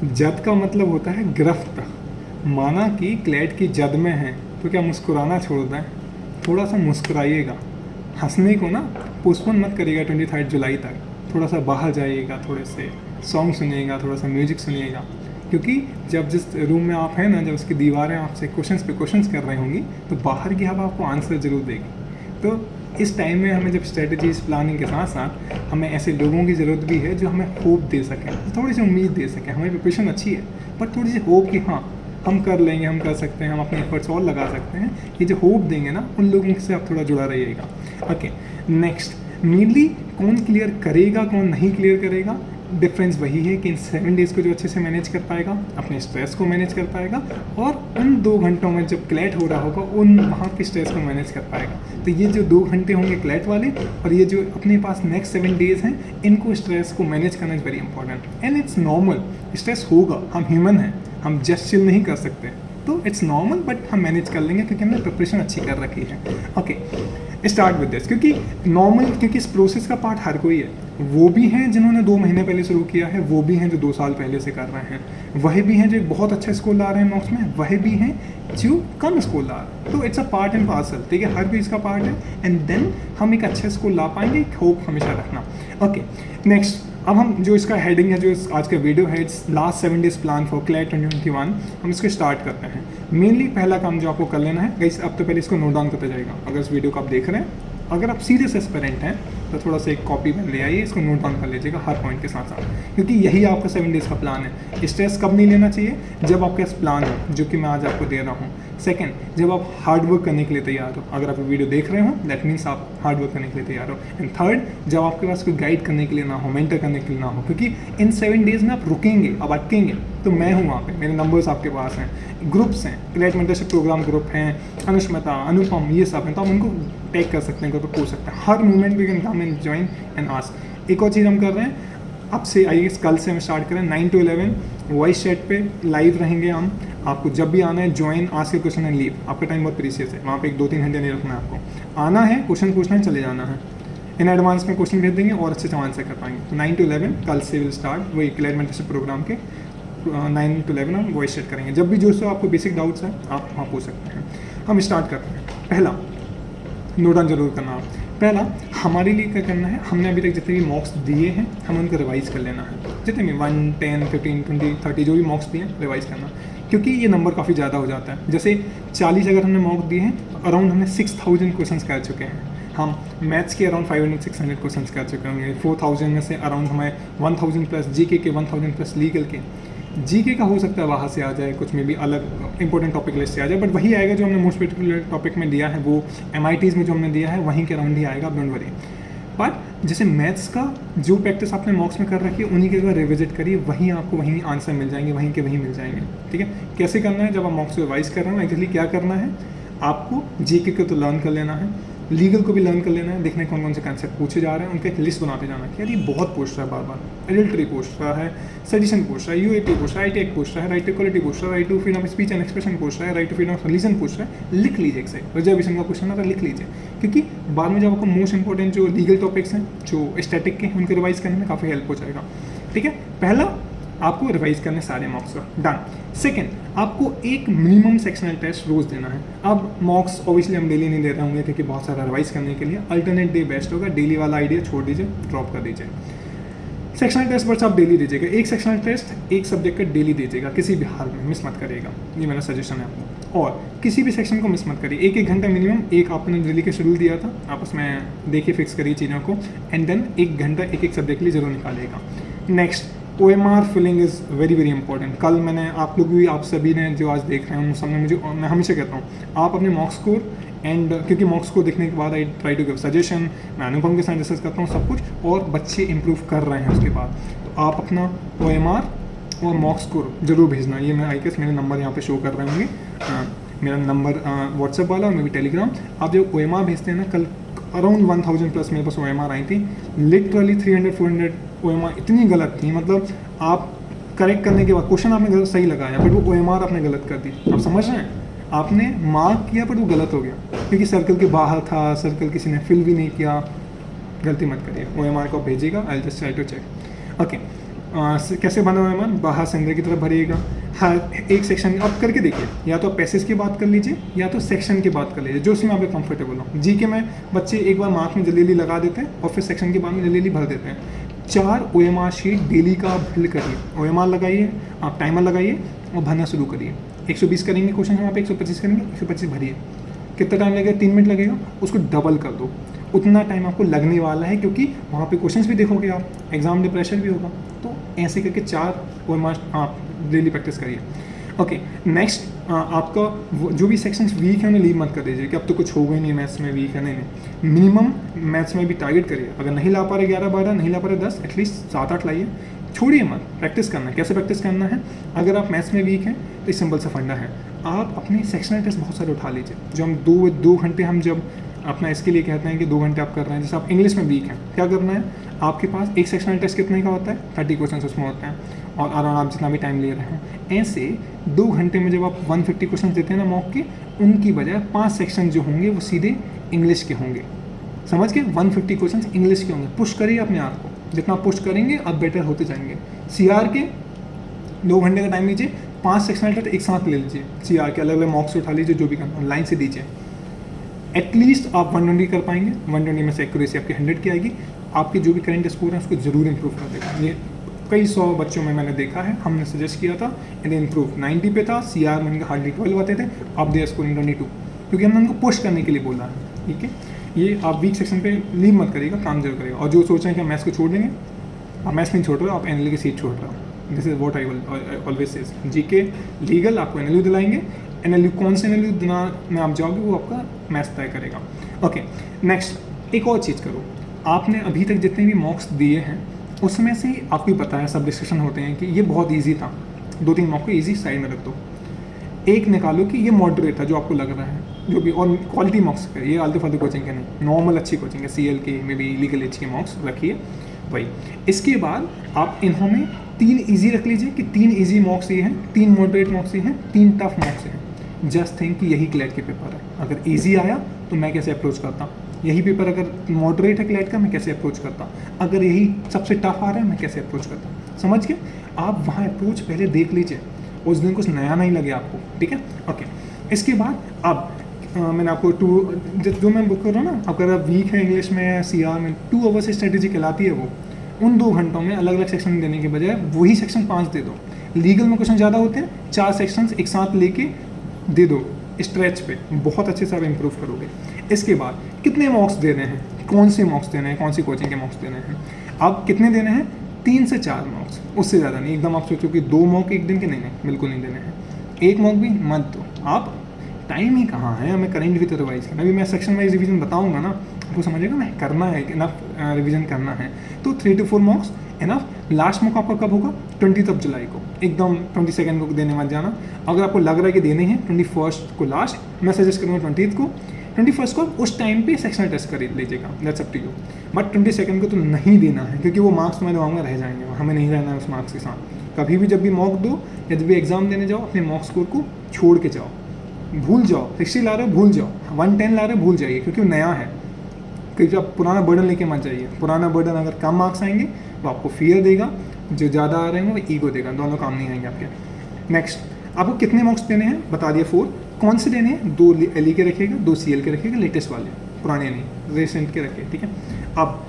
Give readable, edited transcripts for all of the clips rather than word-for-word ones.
जद का मतलब होता है गिरफ्त। माना कि क्लैट की जद में है तो क्या मुस्कुराना छोड़ दें? थोड़ा सा मुस्कुराइएगा, हंसने को ना पोस्टपोन मत करिएगा 23 जुलाई तक। थोड़ा सा बाहर जाइएगा, थोड़े से सॉन्ग सुनिएगा, थोड़ा सा म्यूजिक सुनिएगा, क्योंकि जब जिस रूम में आप हैं ना, जब उसकी दीवारें आपसे क्वेश्चंस पे क्वेश्चंस कर रही होंगी तो बाहर की हवा आपको आंसर जरूर देगी। तो इस टाइम में हमें जब स्ट्रेटजीज प्लानिंग के साथ साथ हमें ऐसे लोगों की ज़रूरत भी है जो हमें होप दे सकें, थोड़ी सी उम्मीद दे सकें। हमारी प्रिपरेशन अच्छी है बट थोड़ी सी होप कि हाँ हम कर लेंगे, हम कर सकते हैं, हम अपने एफर्ट्स और लगा सकते हैं। ये जो होप देंगे ना, उन लोगों से आप थोड़ा जुड़ा रहिएगा। ओके, नेक्स्ट, मेनली कौन क्लियर करेगा कौन नहीं क्लियर करेगा, डिफरेंस वही है कि इन 7 डेज़ को जो अच्छे से मैनेज कर पाएगा, अपने स्ट्रेस को मैनेज कर पाएगा, और उन 2 घंटों में जब क्लैट हो रहा होगा उन वहाँ के स्ट्रेस को मैनेज कर पाएगा। तो ये जो 2 घंटे होंगे क्लैट वाले, और ये जो अपने पास नेक्स्ट 7 डेज़ हैं, इनको स्ट्रेस को मैनेज करना is very important. And it's normal, stress होगा, हम ह्यूमन हैं, हम जस्ट चिल नहीं कर सकते, तो इट्स नॉर्मल, बट हम मैनेज कर लेंगे क्योंकि हमने प्रिपरेशन अच्छी कर रखी है। ओके, स्टार्ट विद दिस, क्योंकि नॉर्मल, क्योंकि इस प्रोसेस का पार्ट हर कोई है। वो भी हैं जिन्होंने 2 महीने पहले शुरू किया है, वो भी हैं जो 2 साल पहले से कर रहे हैं, वही भी हैं जो बहुत अच्छा स्कोर ला रहे हैं मॉक्स में, वही भी हैं जो कम स्कोर ला रहे हैं। तो it's a part and parcel, ठीक है, हर कोई इसका पार्ट है। एंड देन हम एक अच्छे स्कोर ला पाएंगे, होप हमेशा रखना। ओके, नेक्स्ट, अब हम जो इसका हेडिंग है, जो आज का वीडियो है, it's last 7 days plan for CLAT 2021, हम इसको स्टार्ट करते हैं। मेनली पहला काम जो आपको कर लेना है गाइस, अब तो पहले इसको नोट डाउन करते जाएगा। अगर इस वीडियो को आप देख रहे हैं, अगर आप सीरियस एस्पिरेंट हैं तो थोड़ा सा एक कॉपी पेन ले आइए, इसको नोट डाउन कर लीजिएगा हर पॉइंट के साथ साथ, क्योंकि यही आपका 7 डेज़ का प्लान है। स्ट्रेस कब नहीं लेना चाहिए? जब आपके पास प्लान हो, जो कि मैं आज आपको दे रहा हूँ। सेकंड, जब आप हार्ड वर्क करने के लिए तैयार हो। अगर आप वीडियो देख रहे हो दैट मीन्स आप हार्ड वर्क करने के लिए तैयार हो। एंड थर्ड, जब आपके पास कोई गाइड करने के लिए ना हो, मेंटर करने के लिए ना हो, क्योंकि इन 7 डेज़ में आप रुकेंगे, अब अटकेंगे, तो मैं हूँ वहाँ पे, मेरे नंबर्स आपके पास हैं, ग्रुप्स हैं, क्लैट मेंटरशिप प्रोग्राम ग्रुप हैं, अनुष्मिता, अनुपम, ये सब हैं, तो आप उनको टैग कर सकते हैं, ग्रुप पे पूछ सकते हैं। हर movement we can come and join and ask. एक और चीज़ हम कर रहे हैं, अब से आइए कल से हम स्टार्ट करें 9 to 11 वॉइस चैट पे लाइव रहेंगे हम। आपको जब भी आना है join, ask question and leave. आपका टाइम बहुत प्रीशियस है, वहाँ पे 1-2-3 घंटे नहीं रखना है आपको। आना है, क्वेश्चन पूछना है, चले जाना है। इन एडवांस में क्वेश्चन भेज देंगे और अच्छे से आंसर कर पाएंगे। तो 9 to 11 कल से विल स्टार्ट, वही क्लैट मेंटरशिप प्रोग्राम के 9 to 11 हम वॉइस चैट करेंगे। जब भी जो सो आपको बेसिक डाउट्स हैं आप वहाँ पूछ सकते हैं। हम स्टार्ट करते हैं। पहला, नोट डाउन जरूर करना आप। पहला, हमारे लिए क्या करना है, हमने अभी तक जितने भी मॉक्स दिए हैं हम उनको रिवाइज़ कर लेना है। जितने भी 1, 10, 15, 20, 30 जो भी मॉक्स दिए हैं रिवाइज़ करना, क्योंकि ये नंबर काफ़ी ज़्यादा हो जाता है। जैसे 40 अगर हमने मॉक दिए हैं तो अराउंड हमने 6000 क्वेश्चन कर चुके हैं। हम मैथ्स के अराउंड 500-600 क्वेश्चन कर चुके होंगे। 4000 में से अराउंड हमें 1000 प्लस जीके के, 1000 प्लस लीगल के। जीके का हो सकता है बाहर से आ जाए, कुछ में भी अलग इंपॉर्टेंट टॉपिक लिस्ट से आ जाए, बट वही आएगा जो हमने मोस्ट पर्टिकुलर टॉपिक में दिया है, वो MITs में जो हमने दिया है वहीं के अराउंड ही आएगा, डोंट वरी। बट जैसे मैथ्स का जो प्रैक्टिस आपने मॉक्स में कर रखी है उन्हीं के अगर रिविजिट करिए, वहीं आपको वहीं आंसर मिल जाएंगे, वहीं के वहीं मिल जाएंगे। ठीक है, कैसे करना है, जब आप मॉक्स रिवाइज कर रहे हो एक्चुअली क्या करना है, आपको जीके को तो लर्न कर लेना है, लीगल को भी लर्न कर लेना है, देखने कौन कौन से कंसेप्ट पूछे जा रहे हैं, उनका एक लिस्ट बनाते जाना है कि यार ये बहुत पूछ रहा है, बार बार एडल्ट्री पूछ रहा है, सजेशन पूछ रहा है, UAP पूछ रहा है, ITEC पूछ रहा है, राइट टू इक्वालिटी पूछ रहा है, right to freedom of speech and expression पूछ रहा है, right to freedom of religion पूछ रहा है। लिख लीजिए, एक से रिजर्वेशन का क्वेश्चन आता है, लिख लीजिए, क्योंकि बाद में जब आपको मोस्ट इंपॉर्टेंट जो लीगल टॉपिक्स हैं, जो स्टैटिक के, उनको रिवाइज करने में काफ़ी हेल्प हो जाएगा। ठीक है, पहला आपको रिवाइज करने सारे मॉक्स का, डन। सेकंड, आपको एक मिनिमम सेक्शनल टेस्ट रोज देना है। अब मॉक्स ऑब्वियसली हम डेली नहीं दे रहे होंगे क्योंकि बहुत सारा रिवाइज करने के लिए, अल्टरनेट डे बेस्ट होगा। डेली वाला आइडिया छोड़ दीजिए, ड्रॉप कर दीजिए। सेक्शनल टेस्ट बस आप डेली दीजिएगा, एक सेक्शनल टेस्ट एक सब्जेक्ट का डेली दीजिएगा, किसी भी हाल में मिस मत करिएगा, ये मेरा सजेशन है आपको। और किसी भी सेक्शन को मिस मत करिए, 1-1 घंटा मिनिमम। एक आपने डेली का शेड्यूल दिया था, आप उसमें देखिए, फिक्स करिए चीज़ों को, एंड देन 1 घंटा एक सब्जेक्ट के लिए जरूर निकालिएगा। Next, OMR filling is very very important. कल मैंने आप लोग भी, आप सभी ने जो आज देख रहे हैं उन सबने मुझे, मैं हमेशा कहता हूँ आप अपने मॉक स्कोर एंड, क्योंकि मॉक स्कोर देखने के बाद I try to give suggestion, मैं अनुपम के साथ डिस्कस करता हूँ सब कुछ, और बच्चे इंप्रूव कर रहे हैं उसके बाद। तो आप अपना OMR और मॉक स्कोर जरूर भेजना। ये मैं आई गेस मेरे नंबर यहाँ पे शो कर रहे होंगे, मेरा नंबर व्हाट्सएप वाला और मे भी टेलीग्राम। आप जब OMR भेजते हैं ना, कल अराउंड 1000 प्लस मेरे पास OMR आई थी, लिटरली 300-400 OMR इतनी गलत थी, मतलब आप करेक्ट करने के बाद क्वेश्चन आपने गलत सही लगाया बट वो OMR आपने गलत कर दी। आप समझ रहे हैं, आपने मार्क किया बट वो गलत हो गया क्योंकि सर्कल के बाहर था, सर्कल किसी ने फिल भी नहीं किया। गलती मत करिए, OMR को भेजिएगा, I just try to check. Okay, कैसे बना हुआ है मान, बाहर से अंदर की तरफ भरिएगा। हर एक सेक्शन आप करके देखिए, या तो पैसेज की बात कर लीजिए या तो सेक्शन की बात कर लीजिए, जो उसमें आप कंफर्टेबल हो। जी के में बच्चे एक बार मार्क में जल्दी लगा देते हैं और फिर सेक्शन के बाद में जल्दी भर देते हैं। 4 OMR शीट डेली का आप फिल करिए, OMR लगाइए, आप टाइमर लगाइए और भरना शुरू करिए। 120 करेंगे क्वेश्चन, वहाँ पे 125 करेंगे, 125 भरिए। कितना टाइम लगेगा? 3 मिनट लगेगा, उसको डबल कर दो। उतना टाइम आपको लगने वाला है, क्योंकि वहाँ पे क्वेश्चंस भी देखोगे आप, एग्जाम में प्रेशर भी होगा। तो ऐसे करके 4 OMR आप डेली प्रैक्टिस करिए। ओके, नेक्स्ट आपका जो भी सेक्शंस वीक है उन्हें लीव मत कर दीजिए कि अब तो कुछ होगा ही नहीं मैथ्स में, वीक है। नहीं, मिनिमम मैथ्स में भी टारगेट करिए। अगर नहीं ला पा रहे 11-12, नहीं ला पा रहे 10, एटलीस्ट 7-8 लाइए। छोड़िए मत, प्रैक्टिस करना है। कैसे प्रैक्टिस करना है? अगर आप मैथ्स में वीक हैं तो एक सिंपल सा फंडा है, आप अपने सेक्शनल टेस्ट बहुत सारे उठा लीजिए। जो हम 2 घंटे हम जब अपना इसके लिए कहते हैं कि 2 घंटे आप कर रहे हैं, जैसे आप इंग्लिश में वीक हैं, क्या करना है? आपके पास एक सेक्शनल टेस्ट कितने का होता है? 30 क्वेश्चन उसमें होते हैं, और अराउंड आप जितना भी टाइम ले रहे हैं, ऐसे 2 घंटे में जब आप 150 क्वेश्चन देते हैं ना मॉक के, उनकी बजाय 5 सेक्शन जो होंगे वो सीधे इंग्लिश के होंगे। समझ के? 150 क्वेश्चन इंग्लिश के होंगे। पुश करिए अपने आप को, जितना पुश करेंगे आप बेटर होते जाएंगे। CR के 2 घंटे का टाइम लीजिए, 5 सेक्शनल टेस्ट एक साथ ले लीजिए। CR के अलग अलग मॉक्स उठा लीजिए, जो भी करना ऑनलाइन से दीजिए। एटलीस्ट आप 120 कर पाएंगे। 120 में से एक्यूरेसी आपकी 100 की आएगी। आपके जो भी करंट स्कोर है उसको जरूर इंप्रूव कर देगा। ये कई 100 बच्चों में मैंने देखा है, हमने सजेस्ट किया था, इन्हें इंप्रूव 90 पे था। CR में उनके हार्डली 12 आते थे, अब दे आर स्कोरिंग 22, क्योंकि हमने उनको पुश करने के लिए बोला है। ठीक है, ये आप वीक सेक्शन पे लीव मत करिएगा, काम जरूर करिएगा। और जो सोच रहे हैं कि मैथ्स को छोड़ देंगे, आप मैथ्स नहीं छोड़ रहे हो, आप NLU की सीट छोड़ रहे हो। This is what I always says. GK legal आपको NLU दिलाएंगे, NLU कौन से NLU दिना में आप जाओगे वो आपका मैथ्स तय करेगा। ओके, नेक्स्ट एक और चीज़ करो। आपने अभी तक जितने भी मॉक्स दिए हैं उसमें से आपको ही पता है, सब डिस्कशन होते हैं कि ये बहुत ईजी था। 2-3 मॉक को ईजी साइड में रख दो, एक निकालो कि ये मॉडरेट था जो आपको लग रहा है, जो भी, और क्वालिटी मॉक्स है, ये आलतू फालतू कोचिंग के नहीं, नॉर्मल अच्छी कोचिंग है। CL के में भी लीगल एज के मॉक्स रखिए वही। इसके बाद आप इन्होंने 3 ईजी रख लीजिए कि 3 ईजी मॉक्स ये हैं, 3 मॉडरेट मॉक्स ये हैं, 3 टफ मॉक्स हैं। जस्ट थिंक कि यही क्लैट के पेपर है। अगर ईजी आया तो मैं कैसे अप्रोच करता, यही पेपर अगर मॉडरेट है क्लैट का, मैं कैसे अप्रोच करता, अगर यही सबसे टफ आ रहा है मैं कैसे अप्रोच करता। समझ के आप वहाँ अप्रोच पहले देख लीजिए, उस दिन कुछ नया नहीं लगे आपको। ठीक है, ओके। इसके बाद अब मैंने आपको जो मैं बुक कर रहा हूँ ना, अगर आप वीक है इंग्लिश में या CR में, 2 आवर्स स्ट्रेटेजी कहलाती है वो। उन 2 घंटों में अलग अलग सेक्शन देने के बजाय वही सेक्शन 5 दे दो। लीगल में क्वेश्चन ज़्यादा होते हैं, 4 सेक्शंस एक साथ लेके दे दो स्ट्रेच पे, बहुत अच्छे से आप इम्प्रूव करोगे। इसके बाद कितने मॉक्स देने हैं, कौन से मॉक्स देने हैं, कौन सी कोचिंग के मॉक्स देने हैं, आप कितने देने हैं? 3 से 4 मॉक्स, उससे ज़्यादा नहीं। एकदम आप सोचो कि 2 मॉक एक दिन के, नहीं, बिल्कुल नहीं देने हैं। 1 मॉक भी मत दो। आप टाइम ही कहाँ है, हमें करेंट विद रिवाइज करना। अभी मैं सेक्शन वाइज रिवीजन बताऊंगा ना, आपको समझेगा मैं करना है, इनफ रिवीजन करना है। तो 3 to 4 मॉक्स इनफ। लास्ट मॉक आपका कब होगा? 20 जुलाई को, एकदम 22 को देने मत जाना। अगर आपको लग रहा है कि देने हैं 21 को लास्ट, मैं सजेस्ट करूँगा 20 को। 21 को उस टाइम पे सेक्शनल टेस्ट कर लीजिएगा, that's up to you. But 22 को तो नहीं देना है, क्योंकि वो मार्क्स तुम्हारे वहाँ रह जाएंगे, हमें नहीं रहना है उस मार्क्स के साथ। कभी भी जब भी मॉक दो या जब भी एग्जाम देने जाओ, अपने मॉक स्कोर को छोड़ के जाओ, भूल जाओ। 60 ला रहे हो भूल जाओ, 110 ला रहे हो भूल जाइए, क्योंकि वो नया है। क्योंकि आप पुराना बर्डन लेके मत जाइए। पुराना बर्डन अगर कम मार्क्स आएंगे तो आपको फियर देगा, जो ज़्यादा आ रहे हैं वो ईगो देगा, दोनों काम नहीं आएंगे आपके। नेक्स्ट, आपको कितने मार्क्स देने हैं बता दिए, 4। कौन से देने हैं? 2 LE के रखिएगा, 2 CL के रखिएगा, लेटेस्ट वाले, पुराने नहीं, रिसेंट के रखिए। ठीक है, अब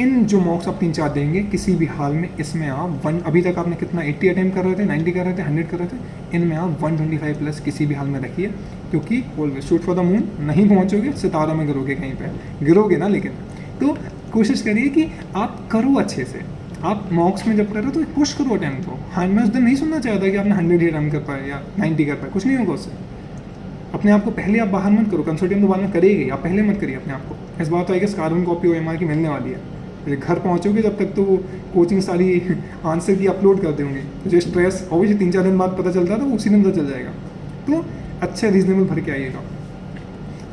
इन जो मॉक्स आप 3-4 देंगे, किसी भी हाल में इसमें आप अभी तक आपने कितना 80 अटैम्प्ट कर रहे थे, 90 कर रहे थे, 100 कर रहे थे, इनमें आप 125 प्लस किसी भी हाल में रखिए। क्योंकि always shoot for the moon, नहीं पहुंचोगे सितारों में गिरोगे, कहीं पे गिरोगे ना, लेकिन तो कोशिश करिए कि आप करो अच्छे से। आप मॉक्स में जब कर रहे हो तो पुश करो अटैम्प्ट को। हाँ, मैं उस दिन नहीं सुनना चाहता कि आपने 100 ही अटैम्प्ट कर पाए या 90 कर पाए, कुछ नहीं होगा उससे। अपने आप को पहले आप बाहर मत करो, कंसल्टेंट तो बाद में करेगी, आप पहले मत करिए अपने आप को। इस बार तो आएगा कार्बन कॉपी OMR की मिलने वाली है, घर पहुंचोगे जब तक तो वो कोचिंग सारी आंसर की अपलोड कर देंगे। जो स्ट्रेस ऑब्वियसली 3-4 दिन बाद पता चलता है, तो उसी दिन पता चल जाएगा। तो अच्छा रीजनेबल भर के आइएगा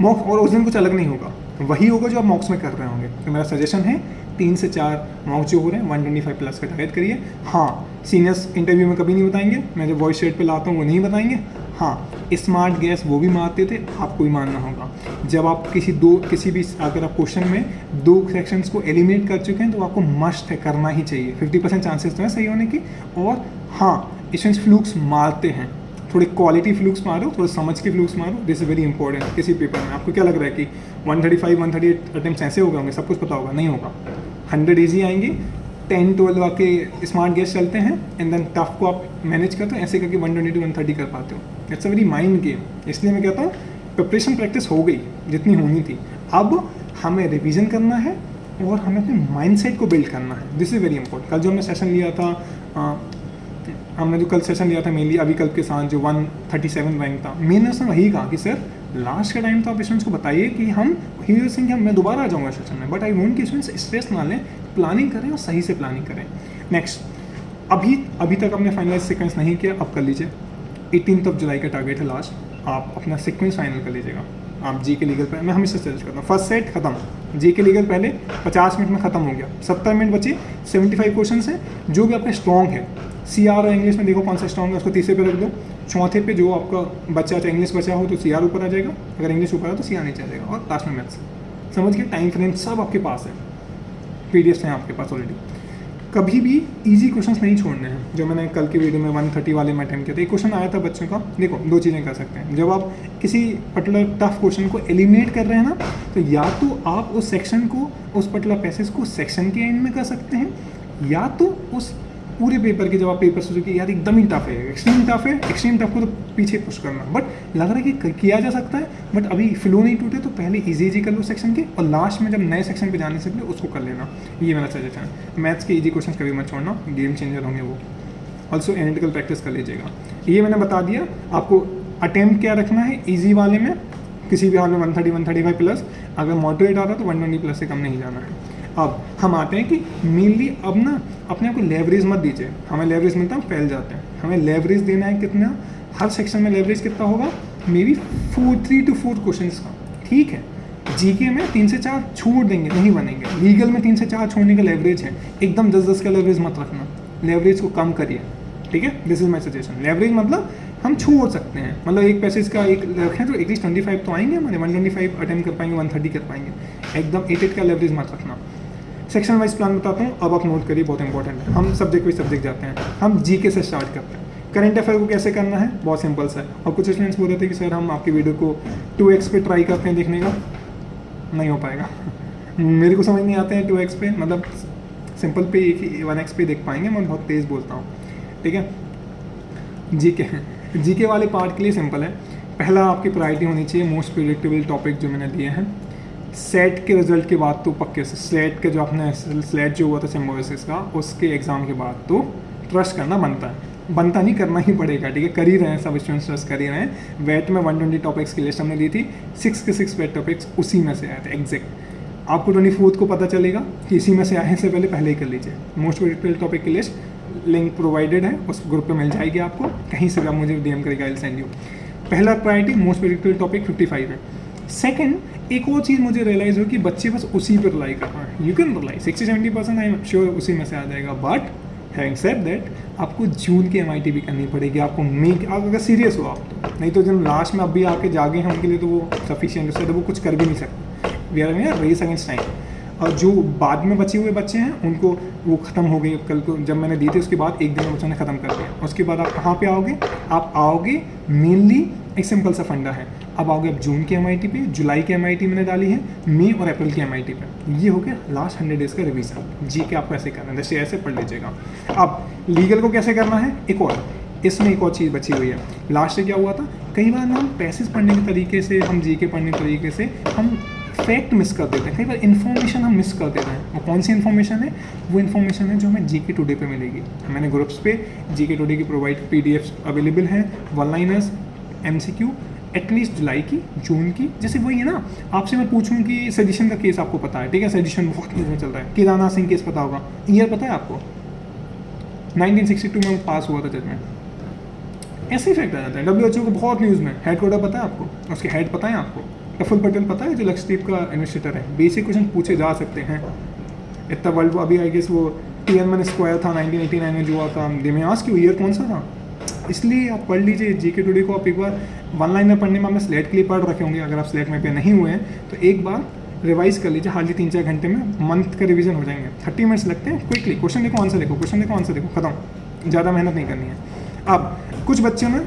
मॉक्स, और उस दिन कुछ अलग नहीं होगा, वही होगा जो आप मॉक्स में कर रहे होंगे। तो मेरा सजेशन है 3 से 4 मॉक्स जो हो रहे हैं 125 प्लस का टारगेट करिए। हाँ, सीनियर्स इंटरव्यू में कभी नहीं बताएंगे, मैं जो वॉइस शेट पे लाता हूँ वो नहीं बताएंगे। हाँ, स्मार्ट गैस वो भी मारते थे, आपको भी मानना होगा। जब आप किसी भी अगर आप क्वेश्चन में 2 सेक्शंस को एलिमिनेट कर चुके हैं तो आपको मस्ट है, करना ही चाहिए। 50% चांसेस तो है सही होने की। और हाँ, स्टूडेंट्स फ्लूक्स मारते हैं, थोड़े क्वालिटी फ्लूक्स मारो, थोड़े समझ के फ्लूक्स मारो, दिस इज वेरी इंपॉर्टेंट किसी पेपर में। आपको क्या लग रहा है कि 135 138 अटेम्प्ट ऐसे हो गए होंगे, सब कुछ पता होगा? नहीं होगा। 100 ईजी आएंगे, 10-12 आपके स्मार्ट गेस चलते हैं, एंड देन टफ को आप मैनेज करते हो, ऐसे करके 120 to 130 कर पाते हो। It's a very mind game. इसलिए मैं कहता हूँ प्रिपरेशन प्रैक्टिस हो गई जितनी होनी थी, अब हमें रिवीजन करना है और हमें अपने माइंडसेट को बिल्ड करना है। This is very important. कल जो हमने सेशन लिया था, हमने जो कल सेशन लिया था मेनली अभिकल्प के साथ, जो 137 रैंक था, मैंने उसमें वही कहा कि सर लास्ट का टाइम तो आप स्टूडेंट्स को बताइए कि हम हीरो सिंह हम मैं दोबारा आ जाऊँगा सेशन में, बट आई वॉन्ट कि स्टूडेंट्स स्ट्रेस ना लें, प्लानिंग करें और सही से प्लानिंग करें। नेक्स्ट, अभी तक आपने फाइनलाइज सीक्वेंस नहीं किया, अब कर लीजिए। 18 जुलाई का टारगेट है लास्ट, आप अपना सीक्वेंस फाइनल कर लीजिएगा। आप जी के लीगल पर मैं हमेशा सजेस्ट करता हूँ, फर्स्ट सेट खत्म, जी के लीगल पहले 50 मिनट में खत्म हो गया, 70 मिनट बचे, 75 क्वेश्चन है, जो भी आपका स्ट्रॉन्ग है, CR और इंग्लिश में देखो कौन सा स्ट्रॉन्ग है, उसको तीसरे पे रख दो। चौथे पे जो आपका बचा, चाहे इंग्लिश बचा हो तो CR ऊपर आ जाएगा, अगर इंग्लिश ऊपर है तो CR नीचे आ जाएगा, और लास्ट में मैथ्स। समझ के टाइम फ्रेम सब आपके पास है, PDFs हैं आपके पास ऑलरेडी। कभी भी इजी क्वेश्चंस नहीं छोड़ने हैं, जो मैंने कल की वीडियो में 130 वाले में अटेम्प्ट किया था। एक क्वेश्चन आया था बच्चों का, देखो 2 चीज़ें कर सकते हैं। जब आप किसी पर्टिकुलर टफ क्वेश्चन को एलिमिनेट कर रहे हैं ना, तो या तो आप उस सेक्शन को, उस पर्टिकुलर पैसेज को सेक्शन के एंड में कर सकते हैं, या तो उस पूरे पेपर के जब आप पेपर सोचो कि यार एकदम ही टफ है, एक्सट्रीम टफ को तो पीछे पुश करना, बट लग रहा है कि किया जा सकता है, बट अभी फ्लो नहीं टूटे तो पहले इजी कर लो सेक्शन के, और लास्ट में जब नए सेक्शन पे जाने से पहले उसको कर लेना। ये मेरा सजेशन है। मैथ्स के इजी क्वेश्चन कभी मत छोड़ना, गेम चेंजर होंगे वो। ऑल्सो एनालिटिकल प्रैक्टिस कर लीजिएगा। ये मैंने बता दिया आपको। अटेम्प्ट क्या रखना है ईजी वाले में, किसी भी हाल में 130 135 प्लस, अगर मॉडरेट आ रहा है तो 120 प्लस से कम नहीं जाना है। अब हम आते हैं कि मेनली अब ना अपने आप को लेवरेज मत दीजिए। हमें लेवरेज मिलता है, हम फैल जाते हैं। हमें लेवरेज देना है कितना, हर सेक्शन में लेवरेज कितना होगा, मे बी 3 to 4 क्वेश्चन का, ठीक है। जीके में 3 से 4 छोड़ देंगे, नहीं बनेंगे। लीगल में 3 से 4 छोड़ने का लेवरेज है, एकदम 10-10 का लेवरेज मत रखना, लेवरेज को कम करिए, ठीक है। This is my suggestion. Leverage मतलब हम छोड़ सकते हैं, मतलब एक पैसेज का एक रखें तो एटलीस्ट 25 तो आएंगे हमारे, 125 अटेम्प्ट कर पाएंगे, 130 कर पाएंगे। एकदम 8 का लेवरेज मत रखना। सेक्शन वाइज प्लान बताता हूँ, अब आप नोट करिए, बहुत इंपॉर्टेंट है। हम सब्जेक्ट वाइज सब्जेक्ट जाते हैं, हम जीके से स्टार्ट करते हैं। करंट अफेयर को कैसे करना है, बहुत सिंपल सा है। और कुछ स्टूडेंट्स बोल रहे थे कि सर हम आपकी वीडियो को 2x पे ट्राई करते हैं देखने का, नहीं हो पाएगा। मेरे को समझ नहीं आते हैं 2x पे, मतलब सिंपल पे 1x पे देख पाएंगे, मैं बहुत तेज़ बोलता हूँ, ठीक है। जीके वाले पार्ट के लिए सिंपल है। पहला आपकी प्रायोरिटी होनी चाहिए मोस्ट प्रेडिक्टेबल टॉपिक जो मैंने दिए हैं। सेट के रिजल्ट के बाद तो पक्के से, सेट के जो अपने स्लेट जो हुआ था सिम्बोसिस का, उसके एग्ज़ाम के बाद तो ट्रस्ट करना बनता नहीं, करना ही पड़ेगा, ठीक है। कर ही रहे हैं सब स्टूडेंट्स, ट्रस्ट कर ही रहे हैं। वेट में 120 टॉपिक्स की लिस्ट हमने दी थी, 6 के 6 वेट टॉपिक्स उसी में से आए थे एग्जैक्ट। आपको 24 को पता चलेगा कि इसी में से आने से पहले ही कर लीजिए। मोस्ट प्रेडिक्टेबल टॉपिक की लिस्ट लिंक प्रोवाइडेड है, उस ग्रुप पे मिल जाएगी आपको, कहीं से भी आप मुझे DM करेगा, आई सेंड यू। पहला प्रायोरिटी मोस्ट प्रेडिक्टेबल टॉपिक 55 है। सेकंड, एक और चीज़ मुझे रियलाइज़ हो कि बच्चे बस उसी पर रिलाई कर रहे हैं। You can rely 60-70% I am sure उसी में से आ जाएगा, बट हैविंग सेड दैट आपको जून की MIT भी करनी पड़ेगी, आपको अगर सीरियस हो आप तो, नहीं तो जब लास्ट में अभी आके जागे हैं उनके लिए तो वो सफिशिएंट, उससे तो वो कुछ कर भी नहीं सकते। We are in race against time. और जो बाद में बचे हुए बच्चे हैं उनको वो ख़त्म हो गई, कल को जब मैंने दी थी उसके बाद एक दिन में बच्चों ने ख़त्म कर दिया। उसके बाद आप कहाँ पे आओगे, आप आओगे मेनली एक सिंपल सा फंडा है, अब आओगे आप जून के MIT पे, जुलाई के MIT मैंने डाली है, मई और अप्रैल के MIT पे। ये हो गया लास्ट 100 डेज़ का रिवीजन। जी के आपको ऐसे करना है, जैसे ऐसे पढ़ लीजिएगा। अब लीगल को कैसे करना है, इसमें एक और चीज़ बची हुई है। लास्ट से क्या हुआ था, कई बार ना हम पैसेज पढ़ने के तरीके से, हम जी के पढ़ने के तरीके से हम फैक्ट मिस कर देते हैं, कई बार इन्फॉर्मेशन हम मिस कर देते हैं। वो कौन सी इन्फॉर्मेशन है, वो इन्फॉर्मेशन है जो हमें जीके टुडे पे मिलेगी। मैंने ग्रुप्स पे जीके टुडे की प्रोवाइड PDFs अवेलेबल हैं, वन लाइनर्स, MCQ एटलीस्ट जुलाई की, जून की। जैसे वही है ना, आपसे मैं पूछूं कि सजेशन का केस आपको पता है, ठीक है, सजेशन बहुत न्यूज़ में चल रहा है, केदारनाथ सिंह केस पता होगा, ईयर पता है आपको, 1962 में पास हुआ था जजमेंट। ऐसे ही फैक्ट आ जाता है। WHO को बहुत न्यूज़ में, हेड क्वार्टर पता है आपको, उसके हेड पता है आपको, प्रफुल्ल पटेल पता है जो लक्षद्वीप का इन्वेस्टिगर है। बेसिक क्वेश्चन पूछे जा सकते हैं। इतना वर्ल्ड अभी आई गेस वो Tiananmen स्क्वायर था 1989 में जो हुआ था, दे में आज की ईयर कौन सा था, इसलिए आप पढ़ लीजिए जीके टुडे को। आप एक बार वन लाइनर पढ़ने में आपने स्लेट के लिए पढ़ रखे होंगे, अगर आप स्लेट में पे नहीं हुए हैं तो एक बार रिवाइज कर लीजिए, हार्डली 3-4 घंटे में मंथ का रिवीजन हो जाएंगे। 30 मिनट्स लगते हैं, क्विकली क्वेश्चन देखो आंसर देखो, क्वेश्चन देखो आंसर देखो, खत्म, ज़्यादा मेहनत नहीं करनी है। अब कुछ बच्चों ने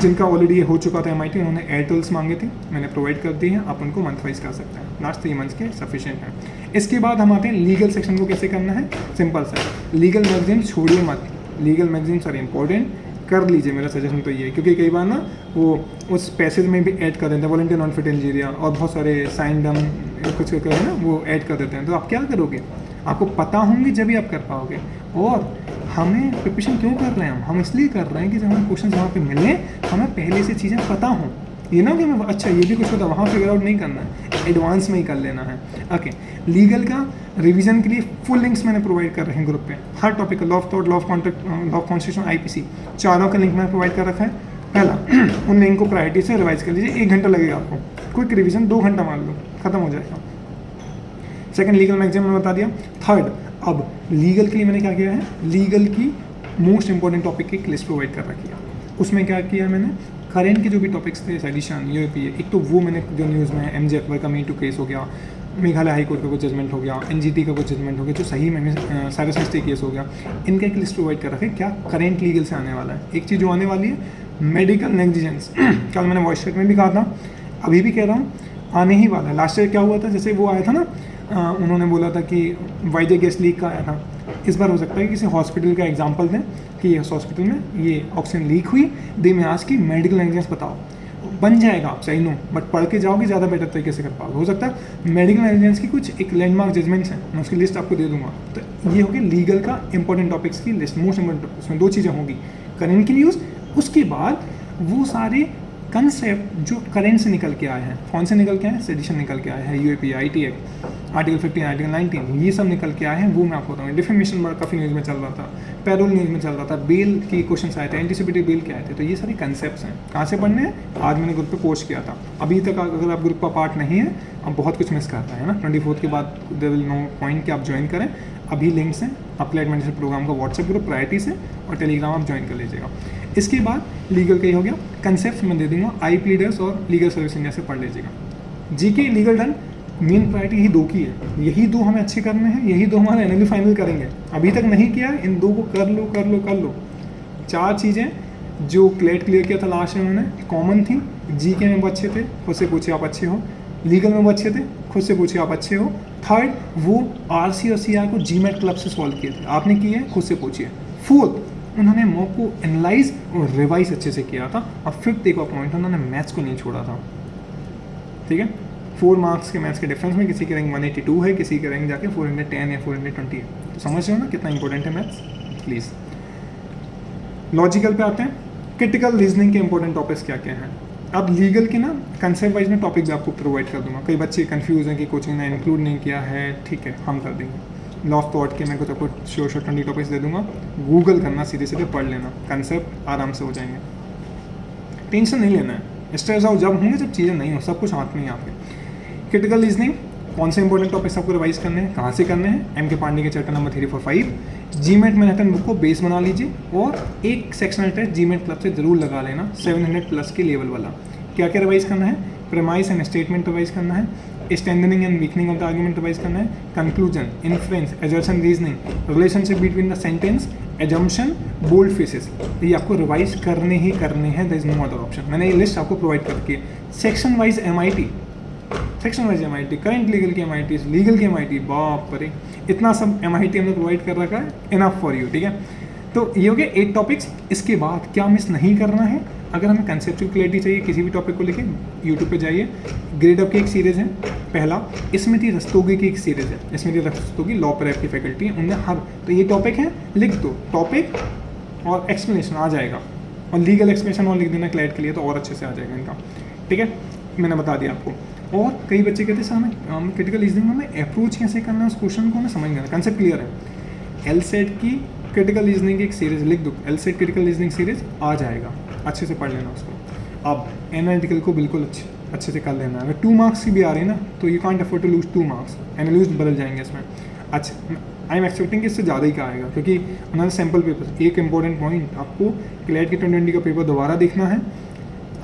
जिनका ऑलरेडी हो चुका था MIT, उन्होंने एयरटेल्स मांगे थे, मैंने प्रोवाइड कर दी है, आप उनको मंथ वाइज कर सकते हैं, लास्ट 3 मंथ्स के सफिशिएंट हैं। इसके बाद हम आते हैं लीगल सेक्शन को कैसे करना है। सिंपल सा, लीगल मैगजीन छोड़िए मत, लीगल मैगजीन्स आर इम्पोर्टेंट, कर लीजिए, मेरा सजेशन तो ये है, क्योंकि कई बार ना वो उस पैसेज में भी ऐड कर देते हैं वॉलंटियर नॉन फिट इंजीरिया और बहुत सारे साइन डम कुछ करें ना, वो ऐड कर देते हैं। तो आप क्या करोगे, आपको पता होंगे जब भी आप कर पाओगे। और हमें प्रिपरेशन क्यों कर रहे हैं हम इसलिए कर रहे हैं कि जब हमें क्वेश्चन वहाँ पे मिले हमें पहले से चीज़ें पता हों, ये ना कि हमें अच्छा ये भी कुछ पता, वहाँ फिगर आउट नहीं करना है, एडवांस में ही कर लेना है। ओके, लीगल का रिवीजन के लिए फुल लिंक्स मैंने प्रोवाइड कर रखे हैं ग्रुप पे, हर टॉपिक का, law of thought, law of contract, law of constitution, IPC, चारों का लिंक मैंने प्रोवाइड कर रखा है। पहला, उन लिंक को प्रायोरिटी से रिवाइज कर लीजिए, 1 घंटा लगेगा आपको, क्विक रिवीजन 2 घंटा मान लो, खत्म हो जाएगा। सेकंड, लीगल मैगजीन मैंने बता दिया। थर्ड, अब लीगल के लिए मैंने क्या किया है, लीगल की मोस्ट इंपॉर्टेंट टॉपिक की एक लिस्ट प्रोवाइड कर रखी है। उसमें क्या किया है मैंने, करेंट के जो भी टॉपिक्स थे, सेडिशन, UAPA, एक तो वो मैंने जो न्यूज़ में है, MJ अकबर का Me Too केस हो गया, मेघालय हाई कोर्ट का कुछ जजमेंट हो गया, NGT का कुछ जजमेंट हो गया, जो सही में साइरस मिस्टेक केस हो गया, इनका एक लिस्ट प्रोवाइड कर रखे क्या करेंट लीगल से आने वाला है। एक चीज़ जो आने वाली है, मेडिकल नेग्लिजेंस, कल मैंने वॉइस चैट में भी कहा था, अभी भी कह रहा हूँ, आने ही वाला है। लास्ट ईयर क्या हुआ था, जैसे वो आया था ना, उन्होंने बोला था कि वाईजे गैस लीक का आया था, इस बार हो सकता है कि किसी हॉस्पिटल का एग्जांपल दें कि ये हॉस्पिटल में ये ऑक्सीजन लीक हुई, दे में आज की मेडिकल नेग्लिजेंस बताओ, बन जाएगा आप सही नो, बट पढ़ के जाओगे ज़्यादा बेटर तरीके से कर पाओगे। हो सकता है मेडिकल नेग्लिजेंस की कुछ एक लैंडमार्क जजमेंट्स हैं, मैं उसकी लिस्ट आपको दे दूंगा। तो ये होगी लीगल का इंपॉर्टेंट टॉपिक्स की लिस्ट, मोस्ट इंपॉर्टेंट। उसमें 2 चीज़ें होंगी, करेंट की न्यूज़, उसके बाद वो सारे कंसेप्ट जो करेंट से निकल के आए हैं। कौन से निकल के आए हैं, सेडिशन निकल के आए हैं, UAPA, IT act, article 15, article 19, ये सब निकल के आए हैं, वो मैं आपको बताऊँगा। डिफेमेशन काफ़ी न्यूज़ में चल रहा था, पैरोल न्यूज़ में चल रहा था, बेल की क्वेश्चन आए थे, एंटीसिपेटेड बेल के आए थे। तो ये सारे कंसेप्ट हैं, कहाँ से पढ़ने हैं, आज मैंने ग्रुप पे पोस्ट किया था। अभी तक अगर आप ग्रुप का पार्ट नहीं है, आप बहुत कुछ मिस कर रहे हैं ना। 24 के बाद देयर विल नो पॉइंट कि आप ज्वाइन करें। अभी लिंक्स हैं अप्लाइड मैनेजर प्रोग्राम का व्हाट्सएप ग्रुप प्रायोरिटी से, और टेलीग्राम आप ज्वाइन कर लीजिएगा। इसके बाद लीगल का ही हो गया, कंसेप्ट मैं दे दूंगा, IP लीडर्स और लीगल सर्विस इंडिया से पढ़ लीजिएगा। GK legal done, main priority यही 2 की है, यही 2 हमें अच्छे करने हैं, यही 2 हमारे NLE फाइनल करेंगे। अभी तक नहीं किया, इन 2 को कर लो कर लो कर लो। 4 चीज़ें जो क्लेट क्लियर किया था लास्ट में उन्होंने कॉमन थी, GK में वो अच्छे थे, खुद से पूछे आप अच्छे हो, लीगल में वो अच्छे थे, खुद से पूछे आप अच्छे हो। थर्ड, वो RC और CR को GMAT क्लब से सॉल्व किए थे, आपने किए, खुद से पूछिए। फोर्थ, उन्होंने मॉक को एनालाइज और रिवाइज अच्छे से किया था। और फिफ्थ एक और पॉइंट, उन्होंने मैथ्स को नहीं छोड़ा था। ठीक है, 4 मार्क्स के मैथ्स के डिफरेंस में किसी की रैंक 182 है, किसी की रैंक जाके 410 या 420 है। तो समझ रहे हो ना कितना इंपॉर्टेंट है मैथ्स। प्लीज़ लॉजिकल पे आते हैं, क्रिटिकल रीजनिंग के इंपॉर्टेंट टॉपिक्स क्या क्या हैं। अब लीगल के ना कंसेप्ट वाइज में टॉपिक भी आपको प्रोवाइड कर दूंगा। कई बच्चे कंफ्यूज हैं कि कोचिंग ने इंक्लूड नहीं किया है, ठीक है हम कर देंगे। लॉ ऑफ थॉट के मैं कुछ आपको शोर 20 टॉपिक्स दे दूंगा, गूगल करना, सीधे सीधे पढ़ लेना, कंसेप्ट आराम से हो जाएंगे। टेंशन नहीं लेना है, स्ट्रेस आउट जब होंगे जब चीज़ें नहीं हो, सब कुछ हाथ में ही आपके। क्रिटिकल रीजनिंग, कौन से इंपॉर्टेंट टॉपिक्स आपको रिवाइज करने हैं, कहाँ से करने हैं, MK पांडे के chapter number 3, 4, 5। GMAT Manhattan book को बेस बना लीजिए, और एक सेक्शनल टेस्ट GMAT क्लब से जरूर लगा लेना, 700+ के लेवल वाला। क्या क्या रिवाइज करना है, प्रेमाइस एंड स्टेटमेंट रिवाइज करना है, strengthening and weakening of the argument revise करना है, conclusion, inference, assertion reasoning, relationship between the sentence, assumption, bold faces, ये आपको रिवाइज करने ही करने हैं, there is no other option. मैंने ये लिस्ट आपको प्रोवाइड करके section wise MIT, current legal की MIT, लीगल की MIT, बाप रे इतना सब MIT हमने प्रोवाइड कर रखा है, इनफ फॉर यू। ठीक है, तो ये हो गए 8 टॉपिक्स। इसके बाद क्या मिस नहीं करना है, अगर हमें कंसेप्चुअल क्लैरिटी चाहिए किसी भी टॉपिक को लेके, यूट्यूब पे जाइए, ग्रेड अप की एक सीरीज़ है पहला, स्मृति रस्तोगी की एक सीरीज़ है, स्मृति रस्तोगी लॉ प्रेप की फैकल्टी है, उनने हर, तो ये टॉपिक है, लिख दो टॉपिक और एक्सप्लेनेशन आ जाएगा, और लीगल एक्सप्लेनेशन और लिख देना क्लैट के लिए, तो और अच्छे से आ जाएगा इनका। ठीक है, मैंने बता दिया आपको। और कई बच्चे कहते हैं सर हमें क्रिटिकल रीजनिंग में अप्रोच कैसे करना है, उस क्वेश्चन को हमें समझ नहीं आता, कंसेप्ट क्लियर है। LSET की क्रिटिकल रीजनिंग की एक सीरीज़ लिख दो, LSET क्रिटिकल रीजनिंग सीरीज़ आ जाएगा, अच्छे से पढ़ लेना उसको। अब एनालिटिकल को बिल्कुल अच्छे से कर लेना। अगर 2 मार्क्स की भी आ रही है ना, तो you can't afford to lose 2 marks, analyst बदल जाएंगे इसमें। अच्छा, आई एम एक्सपेक्टिंग कि इससे ज़्यादा ही का आएगा, क्योंकि उन्होंने सैम्पल पेपर, एक इंपॉर्टेंट पॉइंट आपको क्लैट के 2020 का पेपर दोबारा देखना है।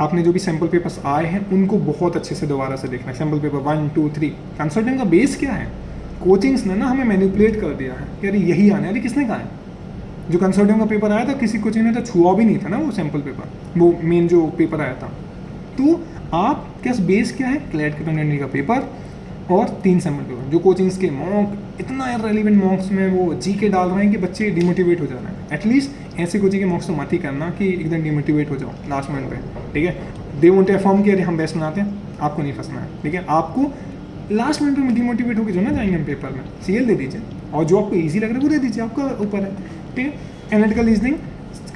आपने जो भी सैम्पल पेपर्स आए हैं उनको बहुत अच्छे से दोबारा से देखना है। सैम्पल पेपर 1, 2, 3 कंसल्टेंट का बेस क्या है? कोचिंग्स ने ना हमें मैनिपुलेट कर दिया है कि अरे यही आने, अरे किसने कहा है? जो कंसल्टेंट का पेपर आया था किसी कोचिंग ने तो छुआ भी नहीं था ना वो सैम्पल पेपर, वो मेन जो पेपर आया था। तो आप क्या बेस क्या है? क्लैट के 2020 का पेपर और 3 सैम्पल पेपर। जो कोचिंग्स के मॉक इतना इररिलेवेंट मॉक्स में वो जीके डाल रहे हैं कि बच्चे डिमोटिवेट हो जा रहे हैं। एटलीस्ट ऐसे कोचिंग के मॉक्स तो मत ही करना कि एकदम डिमोटिवेट हो जाओ लास्ट मोमेंट पे, ठीक है। दे वोंट अफर्म कि अरे हम बेस्ट बनाते हैं, आपको नहीं फंसना है, ठीक है। आपको लास्ट मिनट में डिमोटिवेट होकर जो ना जाएंगे हम पेपर में, सीएल दे दीजिए और जो आपको ईजी लग रहा है वो दे दीजिए, आपका ऊपर है, ठीक है। एनालिटिकल रीजनिंग